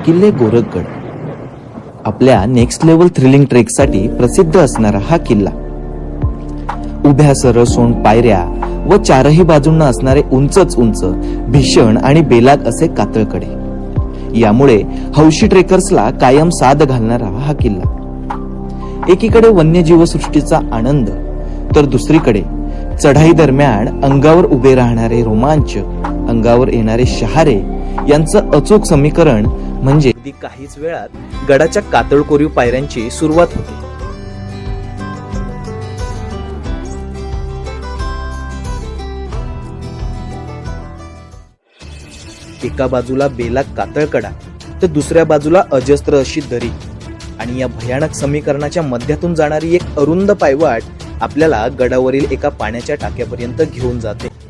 किल्ले गोरखगड आपल्या next level thrilling ट्रेकसाठी प्रसिद्ध असणारा हा किल्ला उभ्या सरळ सोंड पायऱ्या व चारही बाजूंना असणारे उंचच उंच भीषण आणि बेलाग असे कातळकडे यामुळे हौशी ट्रेकर्सला कायम साद घालणारा हा किल्ला एकीकडे वन्यजीवसृष्टीचा आनंद तर दुसरीकडे चढाई दरम्यान अंगावर उभे राहणारे रोमांच अंगावर येणारे शहारे यांचं अचूक समीकरण म्हणजे अगदी काहीच वेळात गडाच्या कातळकोरीव पायऱ्यांची सुरुवात होते। एका बाजूला बेलाग कातळकडा तर दुसऱ्या बाजूला अजस्त्र अशी दरी आणि या भयानक समीकरणाच्या मध्यातून जाणारी एक अरुंद पायवाट आपल्याला गडावरील एका पाण्याच्या टाक्यापर्यंत घेऊन जाते।